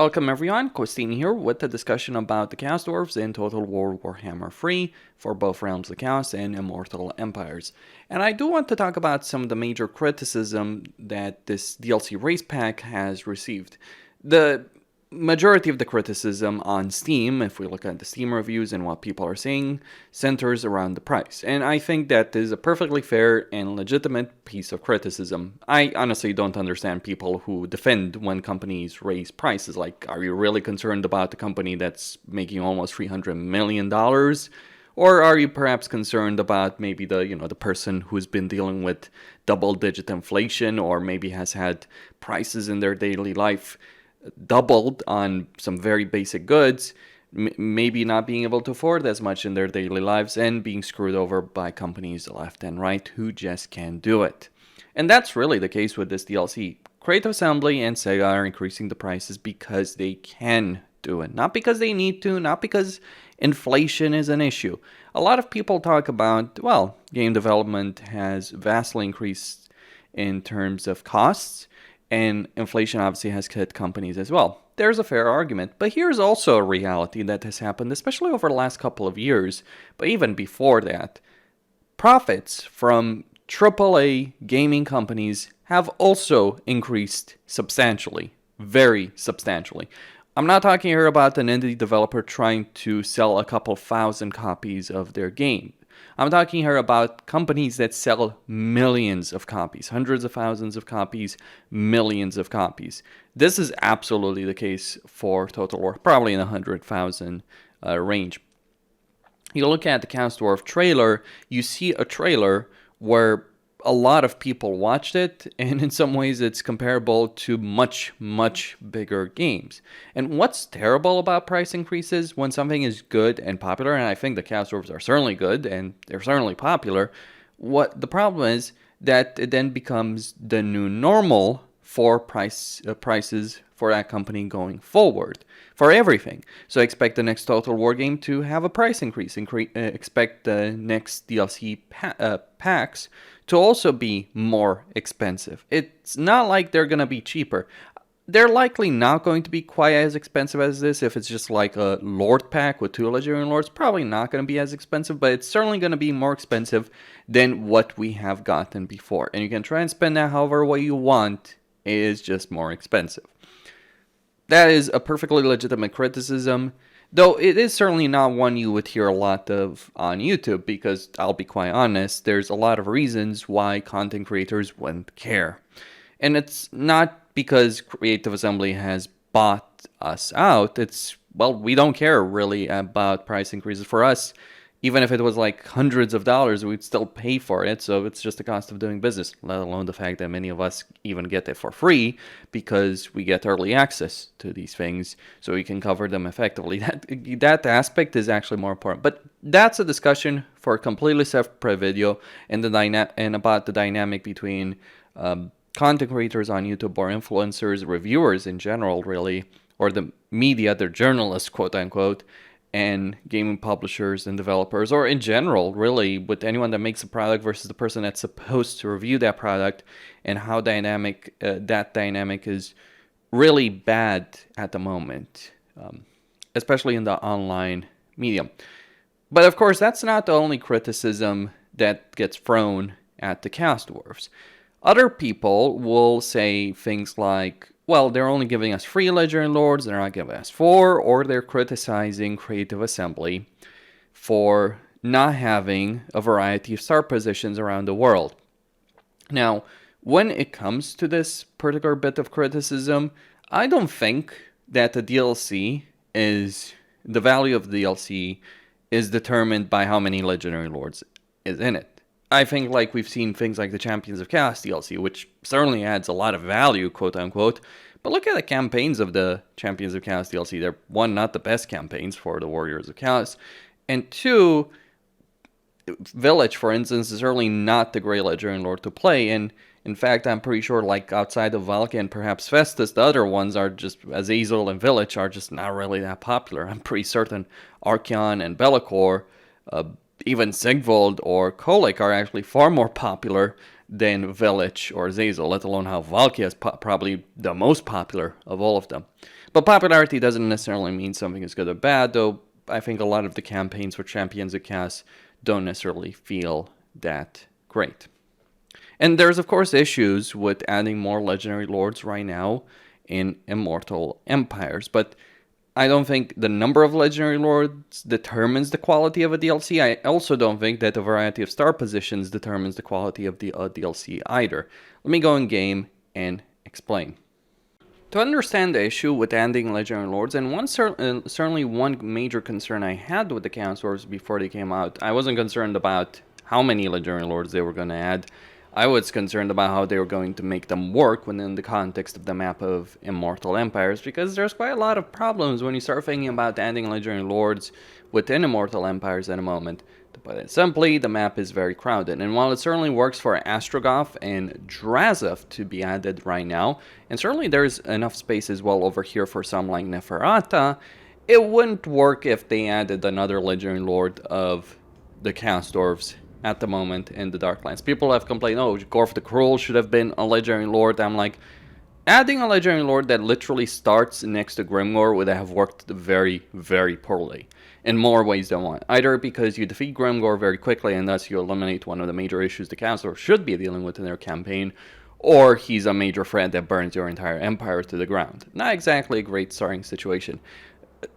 Welcome everyone, Costin here with a discussion about the Chaos Dwarfs in Total War Warhammer 3 for both Realms of Chaos and Immortal Empires. And I do want to talk about some of the major criticism that this DLC race pack has received. The majority of the criticism on Steam, if we look at the Steam reviews and what people are saying, centers around the price. And I think that is a perfectly fair and legitimate piece of criticism. I honestly don't understand people who defend when companies raise prices. Like, are you really concerned about the company that's making almost $300 million? Or are you perhaps concerned about maybe the person who's been dealing with double-digit inflation, or maybe has had prices in their daily life doubled on some very basic goods, maybe not being able to afford as much in their daily lives and being screwed over by companies left and right who just can't do it. And that's really the case with this DLC. Creative Assembly and Sega are increasing the prices because they can do it, not because they need to, not because inflation is an issue. A lot of people talk about, well, game development has vastly increased in terms of costs, and inflation obviously has hit companies as well. There's a fair argument, but here's also a reality that has happened, especially over the last couple of years, but even before that. Profits from AAA gaming companies have also increased substantially, very substantially. I'm not talking here about an indie developer trying to sell a couple thousand copies of their game. I'm talking here about companies that sell millions of copies, hundreds of thousands of copies, millions of copies. This is absolutely the case for Total War, probably in the 100,000 range. You look at the Chaos Dwarf trailer, you see a trailer where a lot of people watched it, and in some ways it's comparable to much, much bigger games. And what's terrible about price increases when something is good and popular, and I think the Chaos Dwarfs are certainly good and they're certainly popular, what the problem is that it then becomes the new normal for prices for that company going forward, for everything. So expect the next Total War game to have a price increase. Expect the next DLC packs to also be more expensive. It's not like they're going to be cheaper. They're likely not going to be quite as expensive as this. If it's just like a Lord pack with 2 Legendary Lords, probably not going to be as expensive, but it's certainly going to be more expensive than what we have gotten before. And you can try and spend that however way you want. It is just more expensive. That is a perfectly legitimate criticism, though it is certainly not one you would hear a lot of on YouTube, because I'll be quite honest, there's a lot of reasons why content creators wouldn't care. And it's not because Creative Assembly has bought us out. It's, well, we don't care really about price increases. For us, even if it was like hundreds of dollars, we'd still pay for it. So it's just the cost of doing business, let alone the fact that many of us even get it for free because we get early access to these things so we can cover them effectively. That aspect is actually more important. But that's a discussion for a completely separate video, and about the dynamic between content creators on YouTube, or influencers, reviewers in general, really, or the media, the journalists, quote unquote, and gaming publishers and developers, or in general, really, with anyone that makes a product versus the person that's supposed to review that product, and how dynamic that dynamic is really bad at the moment, especially in the online medium. But of course, that's not the only criticism that gets thrown at the Chaos Dwarfs. Other people will say things like, well, they're only giving us 3 Legendary Lords, they're not giving us 4, or they're criticizing Creative Assembly for not having a variety of start positions around the world. Now, when it comes to this particular bit of criticism, I don't think that the value of the DLC is determined by how many Legendary Lords is in it. I think, like, we've seen things like the Champions of Chaos DLC, which certainly adds a lot of value, quote unquote. But look at the campaigns of the Champions of Chaos DLC. They're, one, not the best campaigns for the Warriors of Chaos, and 2, Village, for instance, is certainly not the great Legendary Lord to play. And in fact, I'm pretty sure, like, outside of Valkia and perhaps Festus, the other ones are just, Azazel and Village, are just not really that popular. I'm pretty certain Archeon and Be'lakor, even Sigvald or Kolic are actually far more popular than Village or Azazel, let alone how Valkia is probably the most popular of all of them. But popularity doesn't necessarily mean something is good or bad, though I think a lot of the campaigns for Champions of Chaos don't necessarily feel that great. And there's, of course, issues with adding more Legendary Lords right now in Immortal Empires, but I don't think the number of Legendary Lords determines the quality of a DLC. I also don't think that a variety of star positions determines the quality of the DLC either. Let me go in game and explain. To understand the issue with adding Legendary Lords, and certainly one major concern I had with the Chaos Dwarfs before they came out, I wasn't concerned about how many Legendary Lords they were going to add. I was concerned about how they were going to make them work within the context of the map of Immortal Empires, because there's quite a lot of problems when you start thinking about adding Legendary Lords within Immortal Empires at the moment. To put it simply, the map is very crowded, and while it certainly works for Astrogoth and Drazov to be added right now, and certainly there's enough space as well over here for some like Neferata, it wouldn't work if they added another Legendary Lord of the Chaos Dwarfs at the moment in the Darklands. People have complained, oh, Gorf the Cruel should have been a Legendary Lord. I'm like, adding a Legendary Lord that literally starts next to Grimgor would have worked very, very poorly. In more ways than one. Either because you defeat Grimgor very quickly and thus you eliminate one of the major issues the Council should be dealing with in their campaign, or he's a major threat that burns your entire empire to the ground. Not exactly a great starting situation.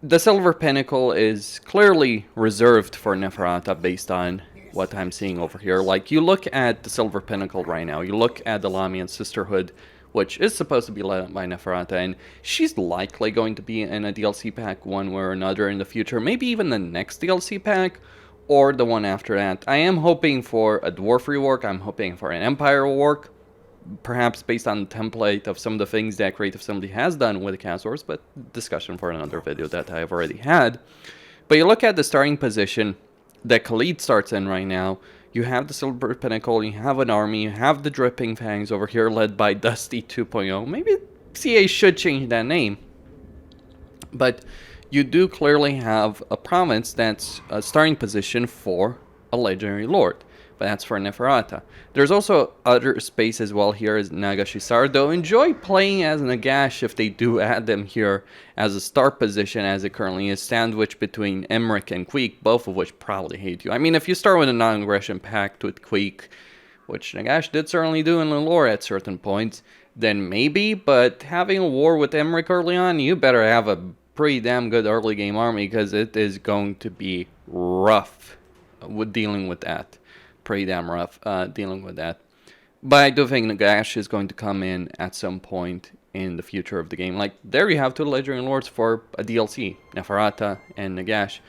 The Silver Pinnacle is clearly reserved for Neferata based on what I'm seeing over here. Like, you look at the Silver Pinnacle right now, you look at the Lamian Sisterhood, which is supposed to be led by Neferata, and she's likely going to be in a DLC pack one way or another in the future, maybe even the next DLC pack, or the one after that. I am hoping for a Dwarf rework, I'm hoping for an Empire rework, perhaps based on the template of some of the things that Creative Assembly has done with the Chaos Dwarfs, but discussion for another video that I've already had. But you look at the starting position that Khalid starts in right now. You have the Silver Pinnacle, you have an army, you have the Dripping Fangs over here led by Dusty 2.0. Maybe CA should change that name. But you do clearly have a province that's a starting position for a Legendary Lord. But that's for Neferata. There's also other space as well here as Nagashisar, though enjoy playing as Nagash if they do add them here as a start position as it currently is, sandwiched between Emmerich and Queek, both of which probably hate you. I mean, if you start with a non-aggression pact with Queek, which Nagash did certainly do in the lore at certain points, then maybe, but having a war with Emmerich early on, you better have a pretty damn good early game army, because it is going to be rough with dealing with that. Pretty damn rough dealing with that. But I do think Nagash is going to come in at some point in the future of the game. Like, there you have two Legendary Lords for a DLC, Neferata and Nagash.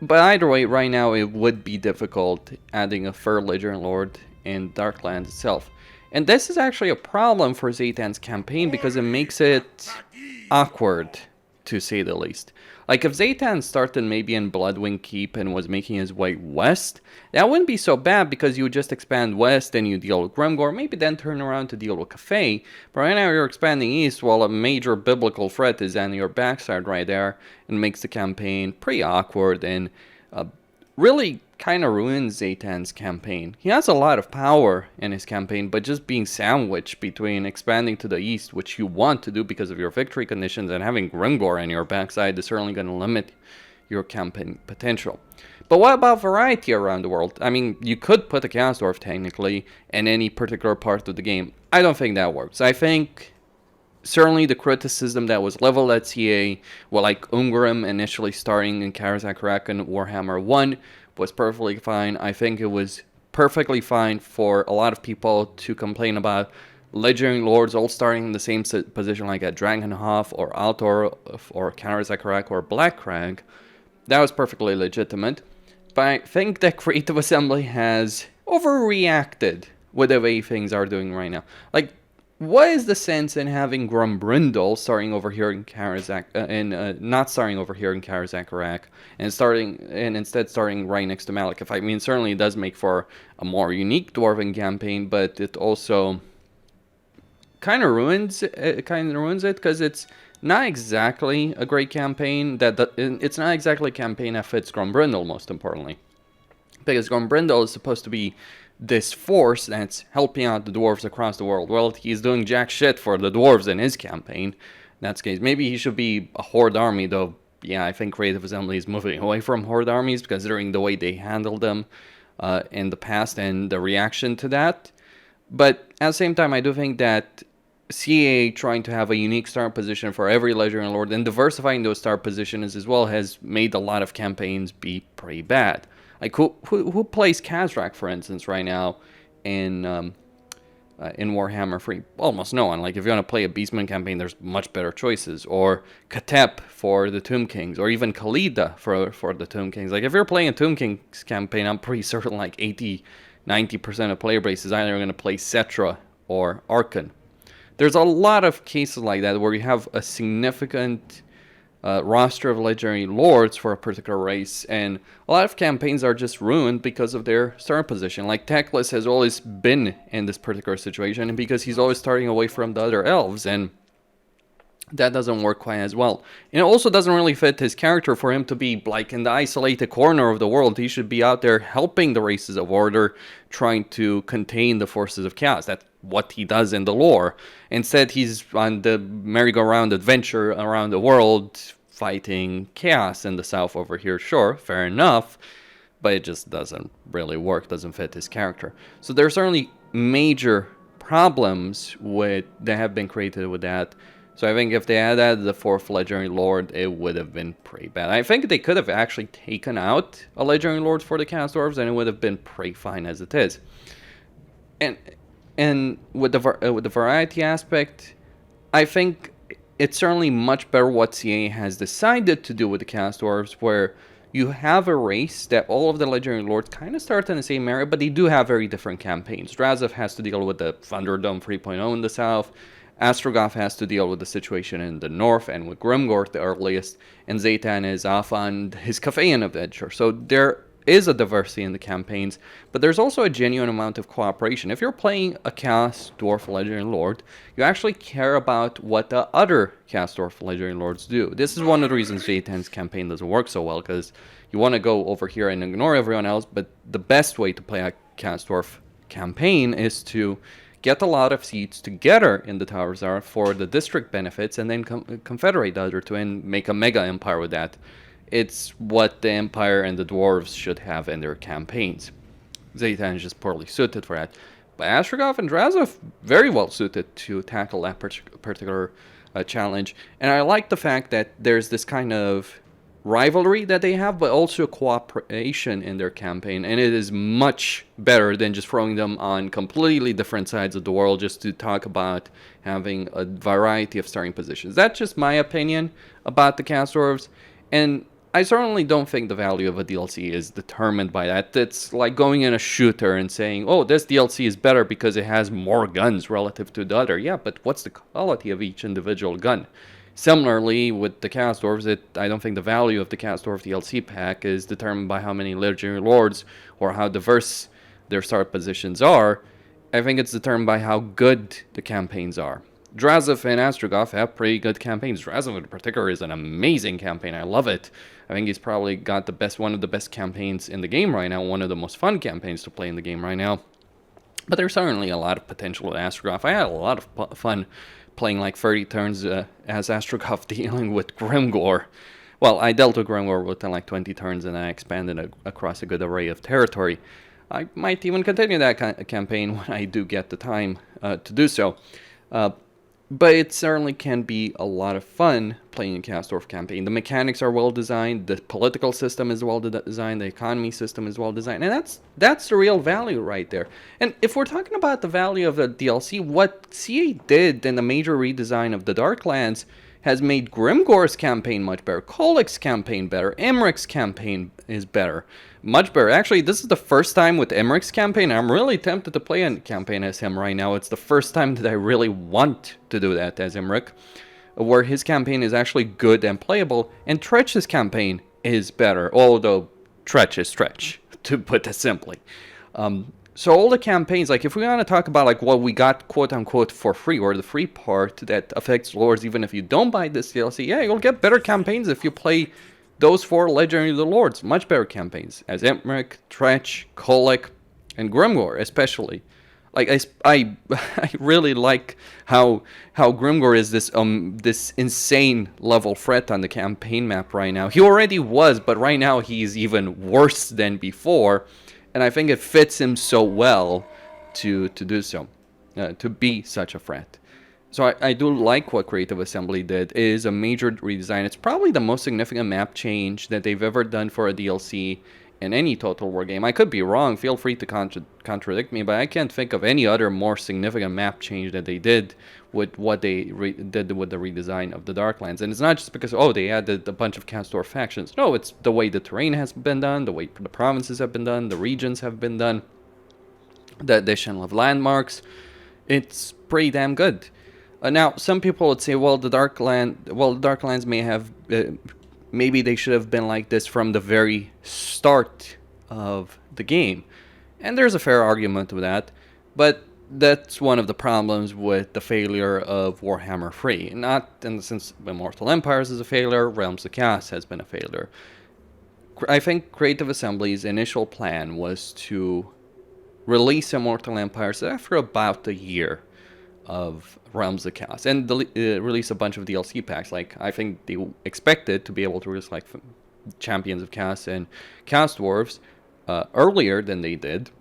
But either way, right now it would be difficult adding a third Legendary Lord in Darklands itself. And this is actually a problem for Zaytan's campaign, because it makes it awkward, to say the least. Like, if Zaytan started maybe in Bloodwing Keep and was making his way west, that wouldn't be so bad, because you would just expand west and you deal with Grimgor, maybe then turn around to deal with Cafe. But right now you're expanding east while a major biblical threat is on your backside right there, and makes the campaign pretty awkward and really kind of ruins Zaytan's campaign. He has a lot of power in his campaign, but just being sandwiched between expanding to the east, which you want to do because of your victory conditions, and having Grimgor on your backside is certainly going to limit your campaign potential. But what about variety around the world? I mean, you could put a Chaos Dwarf technically in any particular part of the game. I don't think that works. I think certainly the criticism that was leveled at CA, well, like Ungrim initially starting in Karazak and Warhammer 1, was perfectly fine. I think it was perfectly fine for a lot of people to complain about Legendary Lords all starting in the same position, like at Dragonhof or Altor or Karazak or Blackcrag. That was perfectly legitimate. But I think that Creative Assembly has overreacted with the way things are doing right now. Like, what is the sense in having Grumbrindle starting over here in Karazak, not starting over here in Karazak, and instead starting right next to Malekith? I mean, certainly it does make for a more unique Dwarven campaign, but it also kind of ruins it, because it's not exactly a great campaign. It's not exactly a campaign that fits Grumbrindle, most importantly, because Grumbrindle is supposed to be this force that's helping out the dwarves across the world. Well, he's doing jack shit for the dwarves in his campaign. that's the case. Maybe he should be a Horde army, though. Yeah, I think Creative Assembly is moving away from Horde armies, considering the way they handled them in the past and the reaction to that. But at the same time, I do think that CA trying to have a unique start position for every Legendary Lord and diversifying those start positions as well has made a lot of campaigns be pretty bad. Like, who plays Kazrak, for instance, right now in Warhammer 3? Almost no one. Like, if you want to play a Beastman campaign, there's much better choices. Or Katep for the Tomb Kings, or even Khalida for the Tomb Kings. Like, if you're playing a Tomb Kings campaign, I'm pretty certain like 80-90% of player base is either going to play Cetra or Archon. There's a lot of cases like that where you have a significant roster of legendary lords for a particular race, and a lot of campaigns are just ruined because of their start position. Like Teclis has always been in this particular situation, and because he's always starting away from the other elves, and that doesn't work quite as well. And it also doesn't really fit his character for him to be like in the isolated corner of the world. He should be out there helping the races of order, trying to contain the forces of chaos. That's what he does in the lore. Instead, he's on the merry-go-round adventure around the world, fighting chaos in the south over here. Sure, fair enough, but it just doesn't really work, doesn't fit his character. So there's certainly major problems that have been created with that. So I think if they had added the 4th Legendary Lord, it would have been pretty bad. I think they could have actually taken out a Legendary Lord for the Chaos Dwarfs, and it would have been pretty fine as it is. And with the variety aspect, I think it's certainly much better what CA has decided to do with the Chaos Dwarfs, where you have a race that all of the Legendary Lords kind of start in the same area, but they do have very different campaigns. Drazov has to deal with the Thunderdome 3.0 in the south. Astrogoth has to deal with the situation in the north and with Grimgor the earliest, and Zaytan is off on his Cafean adventure. So there is a diversity in the campaigns, but there's also a genuine amount of cooperation. If you're playing a Chaos Dwarf Legendary Lord, you actually care about what the other Chaos Dwarf Legendary Lords do. This is one of the reasons Zaytan's campaign doesn't work so well, because you want to go over here and ignore everyone else, but the best way to play a Chaos Dwarf campaign is to get a lot of seats together in the Tower Czar for the district benefits, and then confederate the other two and make a mega empire with that. It's what the Empire and the Dwarves should have in their campaigns. Zaytan is just poorly suited for that. But Astrogoth and Drazov, very well suited to tackle that particular challenge. And I like the fact that there's this kind of rivalry that they have, but also cooperation in their campaign, and it is much better than just throwing them on completely different sides of the world just to talk about having a variety of starting positions. That's just my opinion about the Chaos Dwarves, and I certainly don't think the value of a DLC is determined by that. It's like going in a shooter and saying, oh, this DLC is better because it has more guns relative to the other. Yeah, but what's the quality of each individual gun? Similarly, with the Chaos Dwarves, I don't think the value of the Chaos Dwarf DLC pack is determined by how many Legendary Lords or how diverse their start positions are. I think it's determined by how good the campaigns are. Drazov and Astrogoth have pretty good campaigns. Drazov in particular is an amazing campaign. I love it. I think he's probably got one of the best campaigns in the game right now, one of the most fun campaigns to play in the game right now. But there's certainly a lot of potential with Astrogoth. I had a lot of fun playing like 30 turns as Astrogoth dealing with Grimgor. Well, I dealt with Grimgor within like 20 turns, and I expanded across a good array of territory. I might even continue that campaign when I do get the time to do so. But it certainly can be a lot of fun playing a Chaos Dwarf campaign. The mechanics are well designed, the political system is well designed, the economy system is well designed, and that's the real value right there. And if we're talking about the value of the DLC, what CA did in the major redesign of the Darklands has made Grimgor's campaign much better, Kolik's campaign better, Emmeric's campaign is better. Much better. Actually, this is the first time with Emmeric's campaign. I'm really tempted to play a campaign as him right now. It's the first time that I really want to do that as Emeric, where his campaign is actually good and playable, and Tretch's campaign is better, although Tretch is Tretch, to put it simply. So all the campaigns, like if we want to talk about like what we got quote-unquote for free, or the free part that affects lords even if you don't buy this DLC, yeah, you'll get better campaigns if you play those 4 Legendary Lords. Much better campaigns as Emeric, Tretch, Kolik, and Grimgor especially. Like I really like how Grimgor is this insane level threat on the campaign map right now. He already was, but right now he's even worse than before, and I think it fits him so well to do so, to be such a threat. So I do like what Creative Assembly did. It is a major redesign. It's probably the most significant map change that they've ever done for a DLC in any Total War game. I could be wrong. Feel free to contradict me, but I can't think of any other more significant map change that they did with what they did with the redesign of the Darklands. And it's not just because, oh, they added a bunch of Chaos Dwarf factions. No, it's the way the terrain has been done, the way the provinces have been done, the regions have been done, the addition of landmarks. It's pretty damn good. Now, some people would say, well, the Darklands may have, maybe they should have been like this from the very start of the game. And there's a fair argument with that, but that's one of the problems with the failure of Warhammer 3. Not in the sense Immortal Empires is a failure, Realms of Chaos has been a failure. I think Creative Assembly's initial plan was to release Immortal Empires after about a year of Realms of Chaos, and release a bunch of DLC packs. Like, I think they expected to be able to release like Champions of Chaos and Chaos Dwarfs earlier than they did,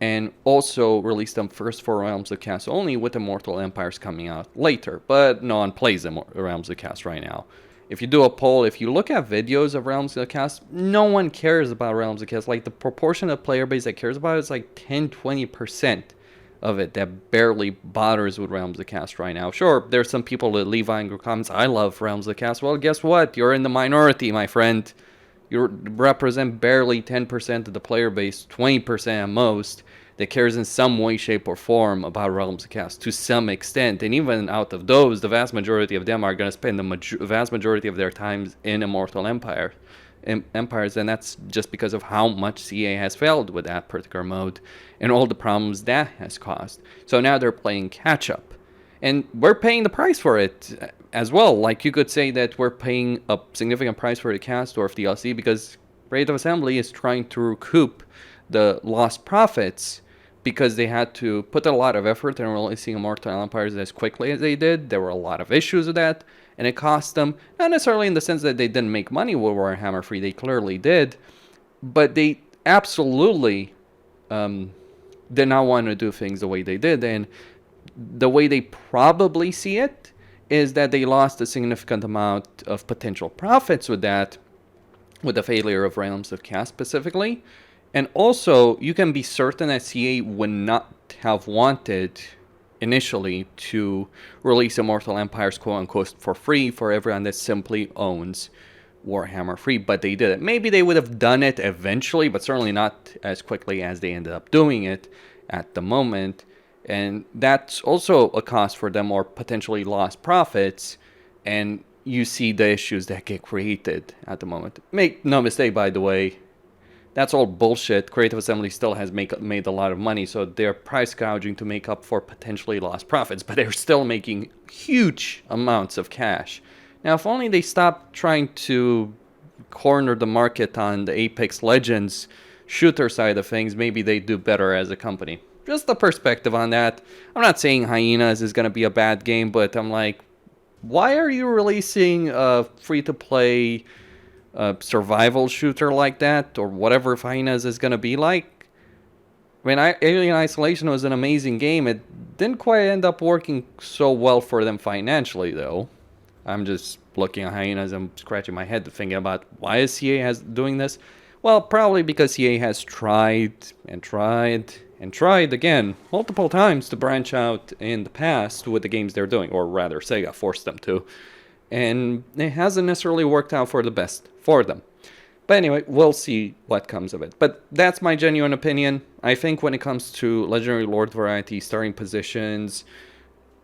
and also release them first for Realms of Chaos only, with Immortal Empires coming out later. But no one plays Realms of Chaos right now. If you do a poll, if you look at videos of Realms of Chaos, no one cares about Realms of Chaos. Like, the proportion of player base that cares about it is like 10-20% of it that barely bothers with Realms of Chaos right now. Sure, there's some people that leave angry comments, I love Realms of Chaos. Well, guess what? You're in the minority, my friend. You represent barely 10% of the player base, 20% at most, that cares in some way, shape, or form about Realms of Chaos to some extent. And even out of those, the vast majority of them are going to spend the vast majority of their time in Immortal Empires, and that's just because of how much CA has failed with that particular mode and all the problems that has caused. So now they're playing catch up, and we're paying the price for it as well. Like, you could say that we're paying a significant price for the Chaos Dwarf DLC because Creative Assembly is trying to recoup the lost profits, because they had to put a lot of effort in releasing Immortal Empires as quickly as they did. There were a lot of issues with that, and it cost them, not necessarily in the sense that they didn't make money with Warhammer 3, they clearly did, but they absolutely did not want to do things the way they did. And the way they probably see it is that they lost a significant amount of potential profits with that, with the failure of Realms of Chaos specifically. And also, you can be certain that CA would not have wanted initially to release Immortal Empires quote-unquote for free for everyone that simply owns Warhammer 3, but they did it. Maybe they would have done it eventually, but certainly not as quickly as they ended up doing it at the moment. And that's also a cost for them, or potentially lost profits, and you see the issues that get created at the moment. Make no mistake, by the way, that's all bullshit. Creative Assembly still has made a lot of money, so they're price gouging to make up for potentially lost profits, but they're still making huge amounts of cash. Now, if only they stopped trying to corner the market on the Apex Legends shooter side of things, maybe they'd do better as a company. Just a perspective on that. I'm not saying Hyenas is going to be a bad game, but I'm like, why are you releasing a free-to-play survival shooter like that, or whatever Hyenas is going to be like? I mean, Alien Isolation was an amazing game. It didn't quite end up working so well for them financially, though. I'm just looking at Hyenas and scratching my head thinking about why is CA doing this? Well, probably because CA has tried and tried and tried again multiple times to branch out in the past with the games they're doing, or rather Sega forced them to, and it hasn't necessarily worked out for the best for them. But anyway, we'll see what comes of it. But that's my genuine opinion. I think when it comes to Legendary Lord variety, starting positions,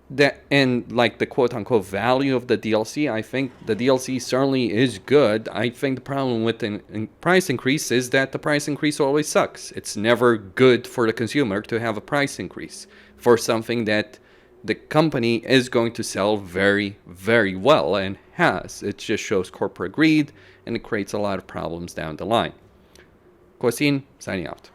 that and like the quote-unquote value of the DLC, I think the DLC certainly is good. I think the problem with the price increase is that the price increase always sucks. It's never good for the consumer to have a price increase for something that the company is going to sell very, very well and has. It just shows corporate greed, and it creates a lot of problems down the line. Kosin, signing out.